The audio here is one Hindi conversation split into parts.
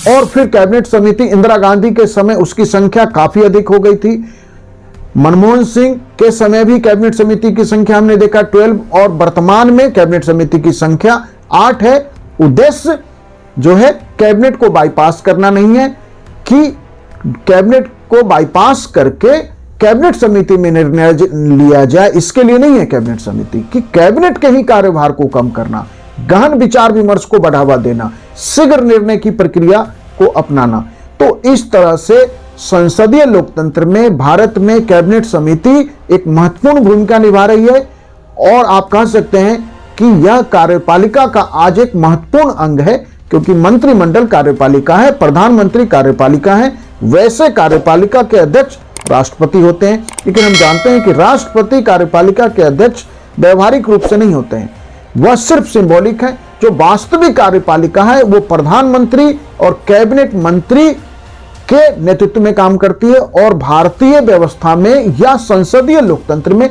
और फिर कैबिनेट समिति इंदिरा गांधी के समय उसकी संख्या काफी अधिक हो गई थी। मनमोहन सिंह के समय भी कैबिनेट समिति की संख्या हमने देखा 12, और वर्तमान में कैबिनेट समिति की संख्या 8 है। उद्देश्य जो है कैबिनेट को बाईपास करना नहीं है कि कैबिनेट को बाईपास करके कैबिनेट समिति में निर्णय लिया जाए, इसके लिए नहीं है कैबिनेट समिति कि कैबिनेट के ही कार्यभार को कम करना, गहन विचार विमर्श को बढ़ावा देना, शीघ्र निर्णय की प्रक्रिया को अपनाना। तो इस तरह से संसदीय लोकतंत्र में भारत में कैबिनेट समिति एक महत्वपूर्ण भूमिका निभा रही है, और आप कह सकते हैं कि यह कार्यपालिका का आज एक महत्वपूर्ण अंग है, क्योंकि मंत्रिमंडल कार्यपालिका है, प्रधानमंत्री कार्यपालिका है। वैसे कार्यपालिका के अध्यक्ष राष्ट्रपति होते हैं, लेकिन हम जानते हैं कि राष्ट्रपति कार्यपालिका के अध्यक्ष व्यवहारिक रूप से नहीं होते हैं, वह सिर्फ सिंबॉलिक है। जो वास्तविक कार्यपालिका है वो प्रधानमंत्री और कैबिनेट मंत्री के नेतृत्व में काम करती है, और भारतीय व्यवस्था में या संसदीय लोकतंत्र में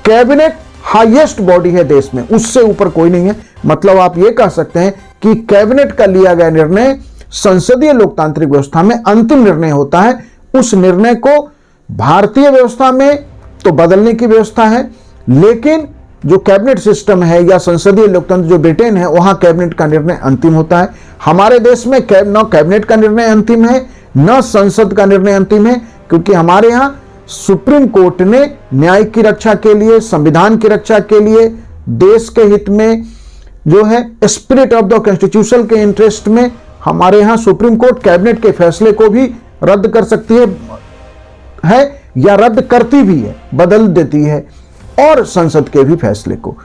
कैबिनेट हाईएस्ट बॉडी है देश में, उससे ऊपर कोई नहीं है। मतलब आप ये कह सकते हैं कि कैबिनेट का लिया गया निर्णय संसदीय लोकतांत्रिक व्यवस्था में अंतिम निर्णय होता है। उस निर्णय को भारतीय व्यवस्था में तो बदलने की व्यवस्था है, लेकिन जो कैबिनेट सिस्टम है या संसदीय लोकतंत्र जो ब्रिटेन है, वहां कैबिनेट का निर्णय अंतिम होता है। हमारे देश में न कैबिनेट का निर्णय अंतिम है, न संसद का निर्णय अंतिम है, क्योंकि हमारे यहां सुप्रीम कोर्ट ने न्याय की रक्षा के लिए, संविधान की रक्षा के लिए, देश के हित में जो है स्पिरिट ऑफ द कॉन्स्टिट्यूशन के इंटरेस्ट में, हमारे यहां सुप्रीम कोर्ट कैबिनेट के फैसले को भी रद्द कर सकती है या रद्द करती भी है, बदल देती है, और संसद के भी फैसले को।